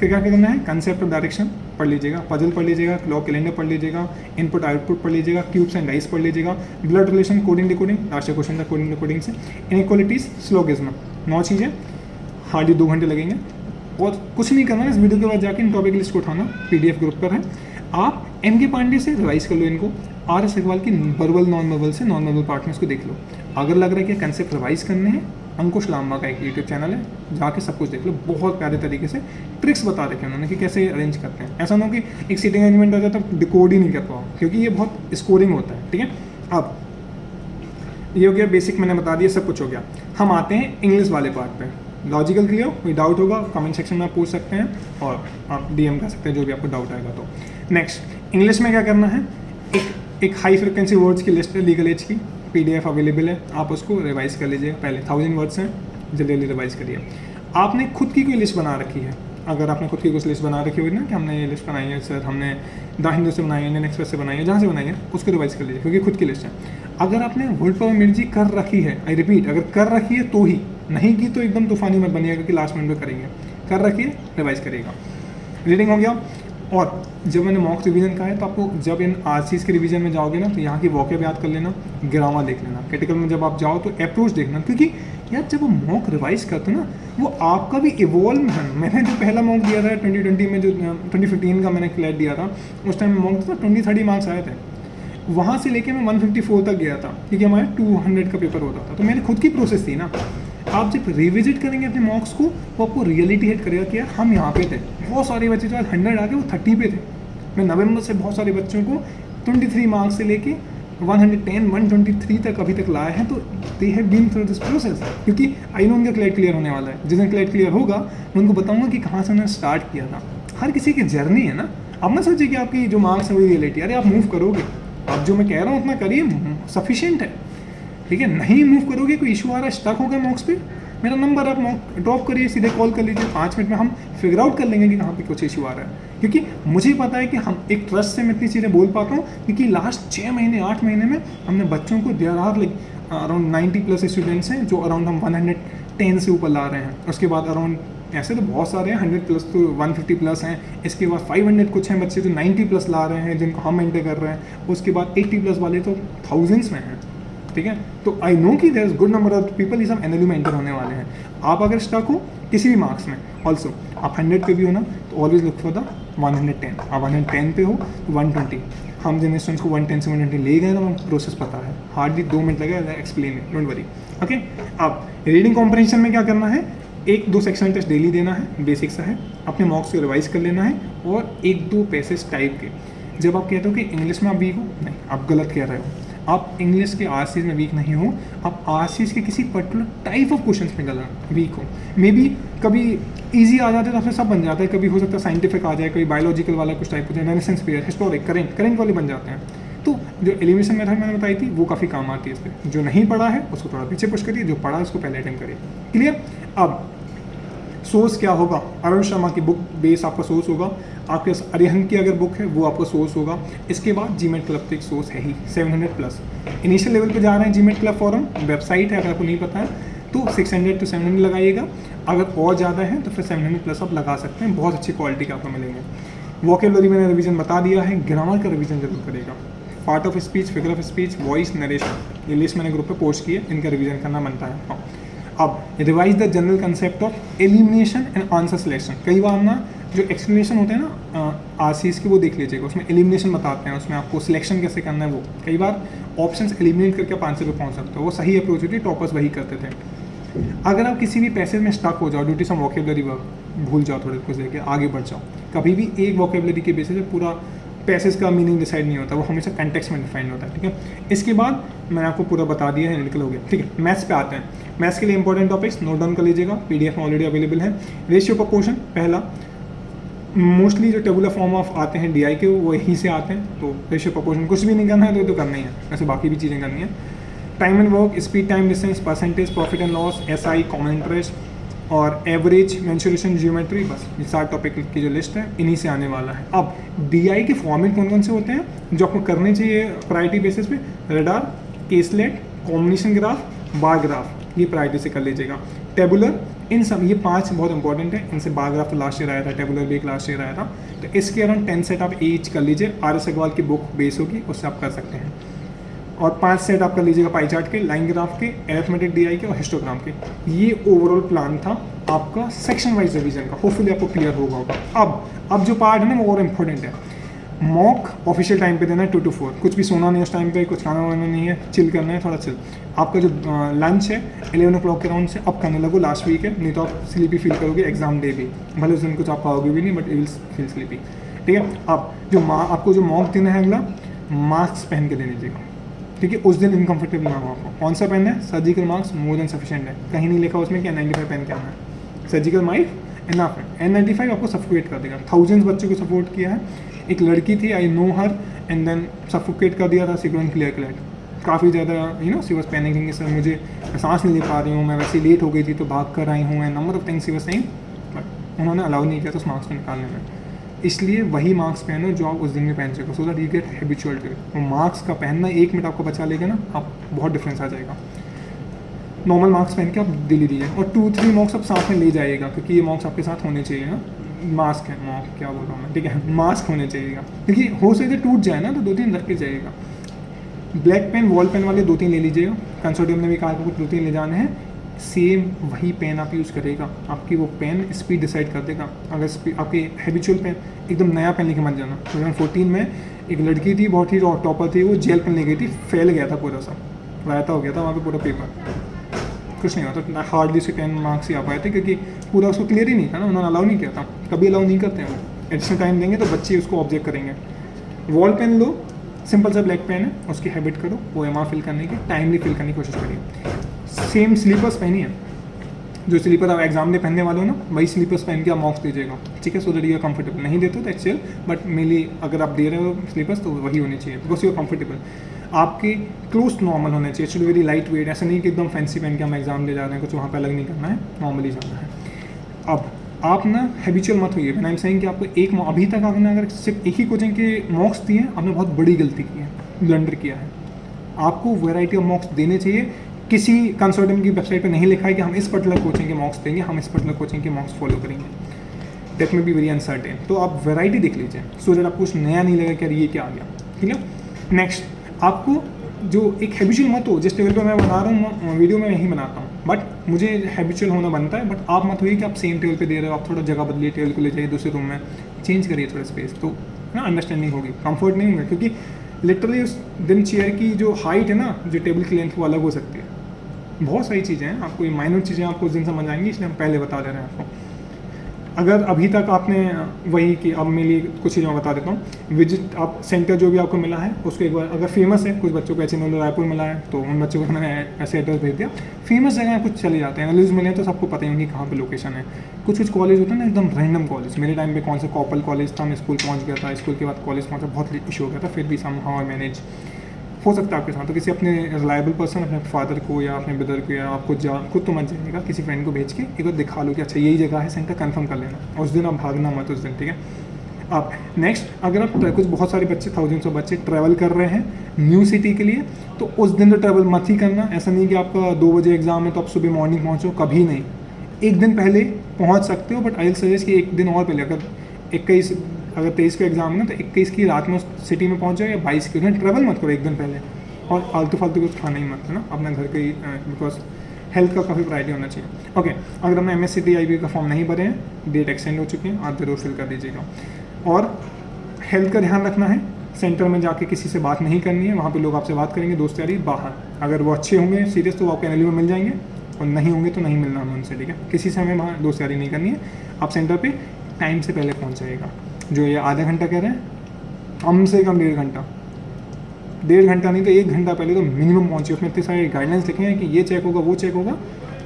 क्या करना है? कंसेप्ट ऑफ डायरेक्शन पढ़ लीजिएगा, पजल पढ़ लीजिएगा, लॉ कैलेंडर पढ़ लीजिएगा, इनपुट आउटपुट पढ़ लीजिएगा, क्यूब्स एंड डाइस पढ़ लीजिएगा, blood relation, coding decoding, last question था कोडिंग डिकोडिंग से, इनइक्वालिटीज, स्लोगिज्म, 9 चीज़ें, हार्डली 2 घंटे लगेंगे। और कुछ नहीं करना है, इस वीडियो के बाद जाके इन टॉपिक लिस्ट को उठाना, पीडीएफ ग्रुप पर है। आप एम के पांडे से रिवाइज कर लो इनको, आर एस अग्रवाल की वर्बल नॉन वर्बल से नॉन वर्बल पार्ट में इसको देख लो। अगर लग रहा है कि कंसेप्ट रिवाइज करने हैं, अंकुश लांबा का एक यूट्यूब चैनल है, जाके सब कुछ देख लो। बहुत प्यारे तरीके से ट्रिक्स बता रखे हैं उन्होंने कि कैसे अरेंज करते हैं। ऐसा ना हो कि एक सीटिंग अरेंजमेंट आ जाए तो डिकोड ही नहीं कर पाओ, क्योंकि ये बहुत स्कोरिंग होता है, ठीक है। अब ये हो गया बेसिक, मैंने बता दिया, सब कुछ हो गया। हम आते हैं इंग्लिश वाले पार्ट पे। Logical clear? कोई डाउट होगा कमेंट सेक्शन में आप पूछ सकते हैं और आप डीएम कर सकते हैं जो भी आपको डाउट आएगा। तो नेक्स्ट इंग्लिश में क्या करना है? एक हाई फ्रिक्वेंसी वर्ड्स की लिस्ट है लीगल एज की, पीडीएफ अवेलेबल है, आप उसको रिवाइज कर लीजिएगा। पहले 1000 वर्ड्स हैं, जल्दी जल्दी रिवाइज करिए। आपने खुद की कोई लिस्ट बना रखी है, अगर आपने खुद की कुछ लिस्ट बना रखी हुई ना कि हमने ये लिस्ट बनाई है सर, हमने द हिंदू से बनाई है, इंडियन एक्सप्रेस से बनाई है, जहाँ से बनाई है उसको रिवाइज कर लीजिए, क्योंकि खुद की लिस्ट है। अगर आपने वर्ड पावर मिर्जी कर रखी है, आई रिपीट, अगर कर रखी है तो ही, नहीं की तो एकदम तूफानी मत बनिएगा कि लास्ट मिनट में करेंगे। कर रखिए, रिवाइज करिएगा। रीडिंग हो गया। और जब मैंने मॉक रिवीजन कहा है तो आपको जब इन आरसीज के रिवीजन में जाओगे ना तो यहाँ की वॉकेब याद कर लेना, ग्रामर देख लेना। कैटेगरी में जब आप जाओ तो अप्रोच देखना, क्योंकि यार जब आप मॉक रिवाइज करते हो ना वो आपका भी इवॉल्व है। मैंने जो पहला मॉक दिया था 2020 में, जो 2015 का मैंने क्लैट दिया था, उस टाइम मॉक था 20-30 मार्क्स आए थे। वहाँ से लेके मैं 154 तक गया था, क्योंकि हमारे 200 का पेपर होता था। तो मेरी खुद की प्रोसेस थी ना। आप जब रिविजिट करेंगे अपने मॉक्स को तो आपको रियलिटी हिट करेगा कि यार हम यहाँ पे थे। बहुत सारे बच्चे जो आज 100 आके वो 30 पे थे। मैं नवंबर से बहुत सारे बच्चों को 23 मार्क्स से लेके 110, 123 तक अभी तक लाए हैं। तो they have been through this process, क्योंकि आई नो उनका क्लैट क्लियर होने वाला है। जिस दिन क्लैट क्लियर होगा मैं उनको बताऊँगा कि कहाँ से उन्होंने स्टार्ट किया था। हर किसी की जर्नी है ना। अब ना सोचिए कि आपकी जो मार्क्स है वही रियलिटी, अरे आप मूव करोगे, आप जो मैं कह रहा हूँ उतना करिए, सफिशिएंट है, ठीक है। नहीं मूव करोगे, कोई इशू आ रहा है, स्टक हो गया मॉक्स पे, मेरा नंबर आप ड्रॉप करिए, सीधे कॉल कर लीजिए, 5 मिनट में हम फिगर आउट कर लेंगे कि कहाँ पे कुछ इशू आ रहा है। क्योंकि मुझे पता है कि हम एक ट्रस्ट से मैं इतनी चीज़ें बोल पाता हूँ, क्योंकि लास्ट 6 महीने 8 महीने में हमने बच्चों को there are like around 90+ students हैं जो अराउंड हम 110 से ऊपर ला रहे हैं। उसके बाद अराउंड ऐसे तो बहुत सारे हैं, 100+ तो 150+ हैं। इसके बाद 500 कुछ हैं बच्चे जो 90+ ला रहे हैं, जिनको हम मेंटेन कर रहे हैं। उसके बाद 80+ वाले तो थाउजेंड्स में हैं, ठीक है। तो आई नो कि there is good number of people, ये सब एनएलयू में एंटर होने वाले हैं। आप अगर स्टक हो किसी भी मार्क्स में, ऑल्सो आप 100 पे भी हो ना तो ऑलवेज लुक फॉर द 110। आप 110 पे हो तो 120। हम जिन स्टूडेंट्स को 110 से 120 ले गए ना, प्रोसेस पता है, हार्डली 2 मिनट लगेगा explain it, don't worry, okay. अब रीडिंग कॉम्प्रिहेंशन में क्या करना है? 1-2 सेक्शन टेस्ट डेली देना है, बेसिक सा है। अपने मॉक्स को रिवाइज कर लेना है और 1-2 पैसेज टाइप के। जब आप कहते हो कि इंग्लिश में आप वीक हो, नहीं, आप गलत कह रहे हो। आप इंग्लिश के आरसीज में वीक नहीं हो, आप आरसीज के किसी पर्टिकुलर टाइप ऑफ क्वेश्चंस में गलत वीक हो। मे बी कभी इजी आ जाते तो आपसे सब बन जाता है, कभी हो सकता है साइंटिफिक आ जाए, कभी बायोलॉजिकल वाला कुछ टाइप हो जाए, रेनेसेंस पीरियड, हिस्टोरिक, करेंट वाले बन जाते हैं। तो जो एलिमिनेशन मेथड मैंने बताई थी वो काफ़ी काम आती है इस पर। जो नहीं पढ़ा है उसको थोड़ा पीछे पुश करिए, जो पढ़ा है उसको पहले अटेम्प्ट करिए, क्लियर। अब सोर्स क्या होगा? अरुण शर्मा की बुक बेस आपका सोर्स होगा। आपके पास अरिहंत की अगर बुक है वो आपका सोर्स होगा। इसके बाद जीमेट क्लब तो एक सोर्स है ही, 700+। इनिशियल लेवल पे जा रहे हैं जीमेट क्लब फॉरम, वेबसाइट है, अगर आपको नहीं पता है तो 600 to 700 लगाइएगा। अगर और ज़्यादा है तो फिर 700+ आप लगा सकते हैं, बहुत अच्छी क्वालिटी के आपको मिलेंगे। वोकेबलरी मैंने रिवीजन बता दिया है, ग्रामर का रिवीजन जरूर करेगा। Part of speech, figure of speech, voice, narration, ये लिस्ट मैंने ग्रुप पे पोस्ट की है, इनका रिवीजन करना बनता है। हाँ, अब revise the general concept of elimination and answer selection. कई बार ना जो एक्सप्लेनेशन होते हैं ना आरसीज के, वो देख लीजिएगा, उसमें एलिमिनेशन बताते हैं, उसमें आपको सिलेक्शन कैसे करना है। वो कई बार ऑप्शंस एलिमिनेट करके आप आंसर पे पहुंच सकते हो, वो सही अप्रोच होती है, टॉपर्स वही करते थे। अगर आप किसी भी पैसेज में स्टक हो जाओ due to some vocabulary work, भूल जाओ थोड़े कुछ लेके आगे बढ़ जाओ, कभी भी एक वोकेबलरी के बेसिस पे पूरा पैसेज का मीनिंग डिसाइड नहीं होता, वो हमेशा कंटेक्स्ट में डिफाइन होता है, ठीक है। इसके बाद मैंने आपको पूरा बता दिया है, एनालिटिकल हो गया, ठीक है। मैथ्स पे आते हैं। मैथ्स के लिए इंपॉर्टेंट टॉपिक्स नोट डाउन कर लीजिएगा, पीडीएफ में ऑलरेडी अवेलेबल है। रेशियो प्रोपोर्शन पहला, मोस्टली जो टेबुलर फॉर्म ऑफ आते हैं डीआई के वो यहीं से आते हैं, तो रेशियो प्रोपोर्शन कुछ भी नहीं करना है तो करना ही है, वैसे बाकी भी चीज़ें करनी है। Time and work, speed time distance, percentage, profit and loss, SI, common interest और एवरेज, मेंसुरेशन, ज्योमेट्री, बस ये 7 टॉपिक की जो लिस्ट है इन्हीं से आने वाला है। अब डीआई के फॉर्मेट कौन कौन से होते हैं जो आपको करने चाहिए प्रायोरिटी बेसिस पे? Radar, caselet, combination graph, bar graph, ये प्रायोरिटी से कर लीजिएगा। टेबुलर, इन सब ये 5 बहुत इंपॉर्टेंट है, इनसे बार ग्राफ तो लास्ट ईयर आया था, टेबुलर भी एक लास्ट ईयर आया था, तो इसके अराउंड 10 सेट आप ईच कर लीजिए। RS अग्रवाल की बुक बेस होगी, उससे आप कर सकते हैं। और 5 सेट आप कर लीजिएगा पाई चार्ट के, लाइन ग्राफ के, एरिथमेटिक डीआई के और हिस्टोग्राम के। ये ओवरऑल प्लान था आपका सेक्शन वाइज रिवीजन का, होपफुली आपको क्लियर होगा। अब जो पार्ट है ना वो और इम्पोर्टेंट है। मॉक ऑफिशियल टाइम पे देना है 2 to 4, कुछ भी सोना नहीं उस टाइम पे, कुछ खाना वाना नहीं है, चिल करना है, थोड़ा चिल। आपका जो लंच है 11 o'clock के राउंड से अब करने लगो, लास्ट वीक है, नहीं तो आप स्लीपी फील करोगे एग्जाम डे भी, भले उस दिन कुछ आप पाओगे भी नहीं but you will feel sleepy, ठीक है। अब जो आपको जो मॉक देना है अगला, मास्क पहन के दे दीजिएगा, ठीक है। उस दिन इनकम्फर्टेबल ना हो आपको। कौन सा पेन है? Surgical mask more than sufficient है, कहीं नहीं लिखा उसमें कि N95 पेन क्या है। सर्जिकल मास्क इनफ है, N95 आपको सफोकेट कर देगा। थाउजेंड्स बच्चों को सपोर्ट किया है, एक लड़की थी, I know her, and then suffocate कर दिया था, सिक्वेंट क्लियर क्लैट, काफ़ी ज़्यादा सी वाज पैनिकिंग, सर मुझे सांस नहीं ले पा रही हूँ, मैं वैसे लेट हो गई थी तो भाग कर आई हूँ, number of things she was saying, but उन्होंने अलाउ नहीं किया था उस मार्क्स को निकालने में। इसलिए वही मार्क्स पहनो जो आप उस दिन में पहन सको, so that you get habitual to it. वो मार्क्स का पहनना 1 मिनट आपको बचा लेगा ना, आप बहुत डिफरेंस आ जाएगा। नॉर्मल मार्क्स पहन के आप दिल्ली दीजिए और 2-3 मॉक्स आप साथ में ले जाइएगा, क्योंकि ये मॉक्स आपके साथ होने चाहिए ना। मास्क है, मॉक क्या बोल रहा हूँ मैं, ठीक है, मास्क होने चाहिएगा, देखिए हो सके टूट जाए ना तो 2-3 रख के जाइएगा। ब्लैक पेन, वॉल पेन वाले 2-3 ले लीजिएगा, कंसोर्टियम ने भी कहा कुछ 2-3 ले जाने हैं। सेम वही पेन आप यूज़ करेगा, आपकी वो पेन स्पीड डिसाइड कर देगा। अगर स्पीड आपकी हैबिचुअल पेन, एकदम नया पेन लेके मत जाना। 2014 में एक लड़की थी, बहुत ही टॉपर थी, वो जेल पेन ले गई थी, फेल गया था पूरा सा, रायता हो गया था वहाँ पे पूरा पेपर, कुछ नहीं होता, हार्डली से 10 मार्क्स ही आ पाए थे, क्योंकि पूरा उसको क्लियर ही नहीं था ना, उन्होंने अलाउ नहीं किया था। कभी अलाउ नहीं करते हैं वो, एडिशनल टाइम देंगे तो बच्चे उसको ऑब्जेक्ट करेंगे। वॉल पेन लो, सिंपल सा ब्लैक पेन है, उसकी हैबिट करो, वो एमआर फिल करने की, टाइमली फिल करने की कोशिश करिए। सेम स्लीपर्स पहनिए, जो स्लीपर आप एग्जाम में पहनने वाले हो ना, वही स्लीपर्स पहन के आप मॉक्स दीजिएगा, ठीक है, so that you are comfortable. नहीं देते तो एक्चुअल, बट मेनली अगर आप दे रहे हो स्लीपर्स तो वही होनी चाहिए, बिकॉज यू आर कंफर्टेबल। आपके क्लोज नॉर्मल होने चाहिए, एक्चुअली वेरी लाइट वेट, ऐसा नहीं कि एकदम फैंसी पहन के हम एग्जाम दे जा रहे हैं, कुछ वहाँ पे अलग नहीं करना है, नॉर्मली जाना है। अब आप ना हैबिचुअल मत होइए, मैंने सेइंग कि आपको अभी तक आपने अगर सिर्फ एक ही कोचिंग के मॉक्स दिए हैं, आपने बहुत बड़ी गलती की है, ब्लंडर किया है। आपको वैरायटी ऑफ मॉक्स देने चाहिए। किसी कंसोर्टियम की वेबसाइट पर नहीं लिखा है कि हम इस पर्टिकुलर कोचिंग के मॉक्स देंगे, हम इस पर्टिकुलर कोचिंग के मॉक्स फॉलो करेंगे, दैट में बी वेरी अनसर्टेन। तो आप वैरायटी देख लीजिए, सो दैट आपको कुछ नया नहीं लगेगा कि यार ये क्या आ गया, ठीक है। नेक्स्ट, आपको जो एक हैबिचुअल मत हो, जिस टेबल पे मैं बना रहा हूँ वीडियो में यही बनाता हूँ, बट मुझे हैबिचुअल होना बनता है, बट आप मत होइए कि आप सेम टेबल पे दे रहे हो, आप थोड़ा जगह बदलिए, टेबल को ले जाइए दूसरे रूम में, चेंज करिए थोड़ा स्पेस, तो ना अंडरस्टैंडिंग होगी, कंफर्ट नहीं होगा, क्योंकि लिटरली उस दिन चेयर की जो हाइट है ना, जो टेबल की लेंथ वो अलग हो सकती है। बहुत सारी चीज़ें हैं, आपको ये माइनर चीज़ें आपको उस दिन समझ आएंगी, इसलिए हम पहले बता दे रहे हैं आपको। अगर अभी तक आपने वही कि अब मेरे लिए कुछ चीज़ें मैं बता देता हूँ। विजिट आप सेंटर जो भी आपको मिला है उसको एक बार, अगर फेमस है, कुछ बच्चों को HNL रायपुर मिला है तो उन बच्चों को मैंने ऐसे एड्रेस भेज दिया। फेमस जगह कुछ चले जाते हैं, एनालिस्ट मिले तो सबको पता ही होंगी कहाँ पे लोकेशन है। कुछ कॉलेज होता है ना एकदम रैंडम कॉलेज, मेरे टाइम पे कौन सा कॉपल कॉलेज था, मैं स्कूल पहुँच गया था, स्कूल के बाद कॉलेज पहुँचा, बहुत इशू हो गया था, फिर भी समहाउ मैनेज हो सकता है आपके साथ। तो किसी अपने रिलायबल पर्सन, अपने फादर को या अपने ब्रदर को, या आपको खुद तो मत जाइएगा, किसी फ्रेंड को भेज के एक बार दिखा लो कि अच्छा यही जगह है, सेंटर कंफर्म कर लेना, उस दिन आप भागना मत उस दिन, ठीक है। अब नेक्स्ट, अगर आप कुछ बहुत सारे बच्चे, थाउजेंड्स ऑफ बच्चे ट्रैवल कर रहे हैं न्यू सिटी के लिए, तो उस दिन तो ट्रैवल मत ही करना। ऐसा नहीं कि आपका 2 बजे एग्जाम है तो आप सुबह मॉर्निंग पहुँचो, कभी नहीं, एक दिन पहले पहुँच सकते हो, बट आई विल सजेस्ट कि एक दिन और पहले, अगर 23 का एग्जाम है ना तो 21 की रात में उस सिटी में पहुँच जाओ, या 22 की, ट्रैवल मत करो एक दिन पहले, और आलतू फालतू कुछ खाना ही मत है ना अपने घर के ही, बिकॉज हेल्थ का काफ़ी प्रायोरिटी होना चाहिए। ओके, अगर हमने MSc IB का फॉर्म नहीं भरे हैं, डेट एक्सटेंड हो चुकी है, आप जरूर फिल कर दीजिएगा। और हेल्थ का ध्यान रखना है, सेंटर में जाके किसी से बात नहीं करनी है, वहाँ पे लोग आपसे बात करेंगे दोस्त यारी बाहर, अगर वो अच्छे होंगे सीरियस तो वो आपके NLU में मिल जाएंगे, और नहीं होंगे तो नहीं मिलना हमें उनसे, ठीक है। किसी से हमें वहाँ दोस्त यारी नहीं करनी है। आप सेंटर पे टाइम से पहले पहुँच जाएगा। जो ये आधा घंटा कह रहे हैं, कम से कम 1.5 घंटा नहीं तो 1 घंटा पहले तो मिनिमम पहुँचे। उसमें इतने सारे गाइडलाइंस लिखे हैं कि ये चेक होगा, वो चेक होगा,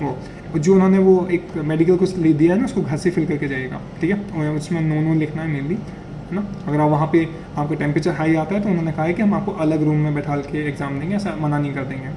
वो जो उन्होंने वो एक मेडिकल कुछ ले दिया है ना, उसको घर से फिल करके जाएगा, ठीक है। उसमें नो लिखना है मेनली, है ना। अगर आप वहाँ पे आपका टेम्परेचर हाई आता है तो उन्होंने कहा है कि हम आपको अलग रूम में बैठा के एग्ज़ाम देंगे, ऐसा मना नहीं कर देंगे,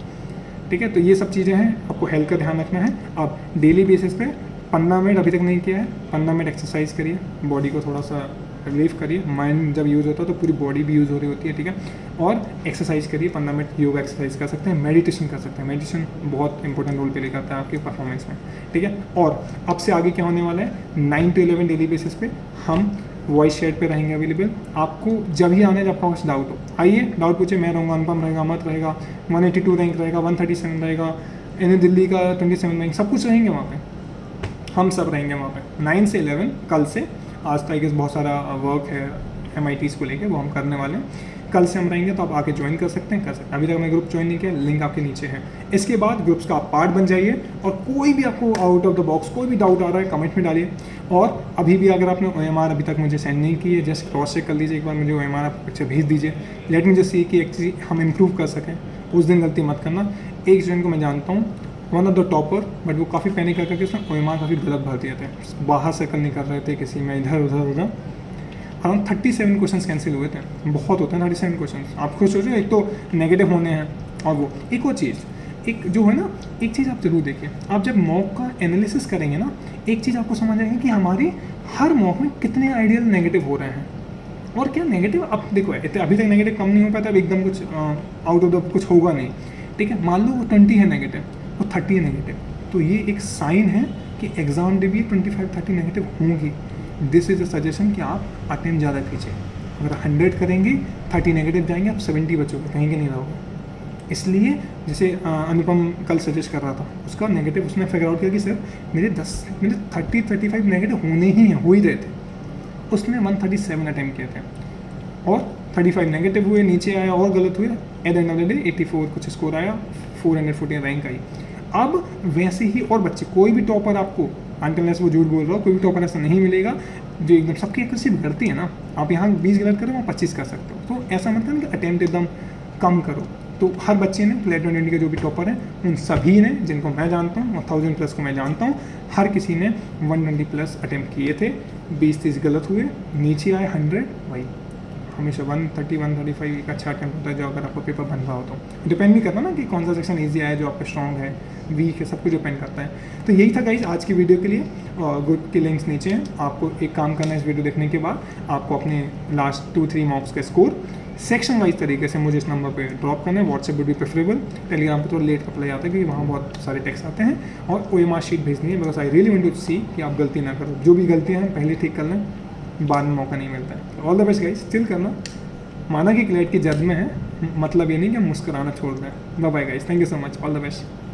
ठीक है। तो ये सब चीज़ें हैं, आपको हेल्थ का ध्यान रखना है। आप डेली बेसिस पे 15 मिनट अभी तक नहीं किया है, 15 मिनट एक्सरसाइज करिए, बॉडी को थोड़ा सा रिलीफ करिए। माइंड जब यूज़ होता है तो पूरी बॉडी भी यूज़ हो रही होती है, ठीक है। और एक्सरसाइज करिए, 15 मिनट योगा एक्सरसाइज कर सकते हैं, मेडिटेशन कर सकते हैं। मेडिटेशन बहुत इंपॉर्टेंट रोल प्ले करता है आपके परफॉर्मेंस में, ठीक है। और अब से आगे क्या होने वाला है, 9 to 11 डेली बेसिस पे हम वॉइस चैट पे रहेंगे अवेलेबल। आपको जब ही आने जब आपका कुछ डाउट हो, आइए, डाउट पूछे, मैं रहूँगा, अनुपम रहेगा, मत रहेगा, 182 रैंक रहेगा, 137 रहेगा, इन्हें दिल्ली का 27 रैंक, सब कुछ रहेंगे वहाँ पे, हम सब रहेंगे वहाँ पे 9 से 11 कल से। आज तक बहुत सारा वर्क है MITs को लेके, वो हम करने वाले हैं। कल से हम रहेंगे, तो आप आके ज्वाइन कर सकते हैं, अभी तक मैं ग्रुप ज्वाइन नहीं किया, लिंक आपके नीचे है। इसके बाद ग्रुप्स का आप पार्ट बन जाइए, और कोई भी आपको आउट ऑफ द बॉक्स कोई भी डाउट आ रहा है कमेंट में डालिए। और अभी भी अगर आपने OMR अभी तक मुझे सेंड नहीं की है, जस्ट क्रॉस चेक कर लीजिए एक बार, मुझे OMR आप पिक्चर भेज दीजिए, लेट मी जस्ट सी कि एक्चुअली हम इम्प्रूव कर सकें। उस दिन गलती मत करना। एक स्टूडेंट को मैं जानता हूँ, one of the topper, but वो काफ़ी पैनिक करके उसने OMR काफ़ी गलत भर दिए थे, बाहर सर्कल नहीं कर रहे थे किसी में, इधर उधर अराउंड 37 क्वेश्चन कैंसिल हुए थे। बहुत होते हैं 37 क्वेश्चन। आप खुद सोचो, एक तो नेगेटिव होने हैं, और वो एक और चीज़, एक जो है ना, एक चीज़ आप जरूर देखिए, आप जब मॉक का एनालिसिस करेंगे ना, एक चीज़ आपको समझ आएगी कि हमारी हर मॉक में कितने आइडियल नेगेटिव हो रहे हैं। और क्या नेगेटिव, अब देखो अभी तक नेगेटिव कम नहीं हो पाता, अब एकदम कुछ आउट ऑफ द कुछ होगा नहीं, ठीक है। मान लो वो 20 है नेगेटिव, वो 30 है नेगेटिव, तो ये एक साइन है कि एग्ज़ाम डे भी 25-30 नेगेटिव होंगी। दिस इज़ अ सजेशन कि आप अटेम्प्ट ज़्यादा कीजिए। अगर 100 करेंगे, 30 नेगेटिव जाएंगे, आप 70 बचोगे, कहीं के नहीं रहोगे। इसलिए जैसे अनुपम कल सजेस्ट कर रहा था, उसका नेगेटिव उसने फिगर आउट किया कि सर मेरे 30-35 नेगेटिव होने ही हैं, हो ही रहे थे। उसने 137 अटैम्प्ट किए थे और 35 नेगेटिव हुए, नीचे आया और गलत हुए। At the end of the day 84 कुछ स्कोर आया, 414 रैंक आई। अब वैसे ही और बच्चे, कोई भी टॉपर आपको, अनटिल वो झूठ बोल रहा हो, कोई भी टॉपर ऐसा नहीं मिलेगा जो एकदम सबकी एक्यूरेसी बिगड़ती है ना। आप यहाँ 20 गलत करो, वहाँ 25 कर सकते हो। तो ऐसा मतलब कि अटैम्प्ट एकदम कम करो। तो हर बच्चे ने क्लैट 2020 के जो भी टॉपर हैं, उन सभी ने, जिनको मैं जानता हूँ, 1000+ को मैं जानता हूँ, हर किसी ने 120+ अटैम्प्ट किए थे। 20-30 गलत हुए, नीचे आए 100। वही हमेशा 130-135 एक अच्छा अटैम्प्ट होता है जो अगर आपको पेपर बन रहा हो तो। डिपेंड नहीं करता ना कि कौन सा सेक्शन ईजी आया, जो आपका स्ट्रॉन्ग है, वीक है, सब कुछ डिपेंड करता है। तो यही था गाइस आज की वीडियो के लिए। ग्रुप के लिंक्स नीचे हैं। आपको एक काम करना है, इस वीडियो देखने के बाद आपको अपने लास्ट 2-3 मॉक्स का स्कोर सेक्शन वाइज तरीके से मुझे इस नंबर पे ड्रॉप करना है। WhatsApp would be preferable, Telegram पे थोड़ा लेट अप्लाई आता है क्योंकि वहाँ बहुत सारे टेक्स्ट आते हैं। और OMR शीट भेजनी है, because I really want to see कि आप गलती ना करो। जो भी गलतियाँ हैं पहले ठीक कर लें, बाद में मौका नहीं मिलता है। All the best guys, chill करना। माना कि क्लैट की जद में है, मतलब ये नहीं कि हम मुस्कुराना छोड़ दें। Bye bye guys, thank you so much, all the best.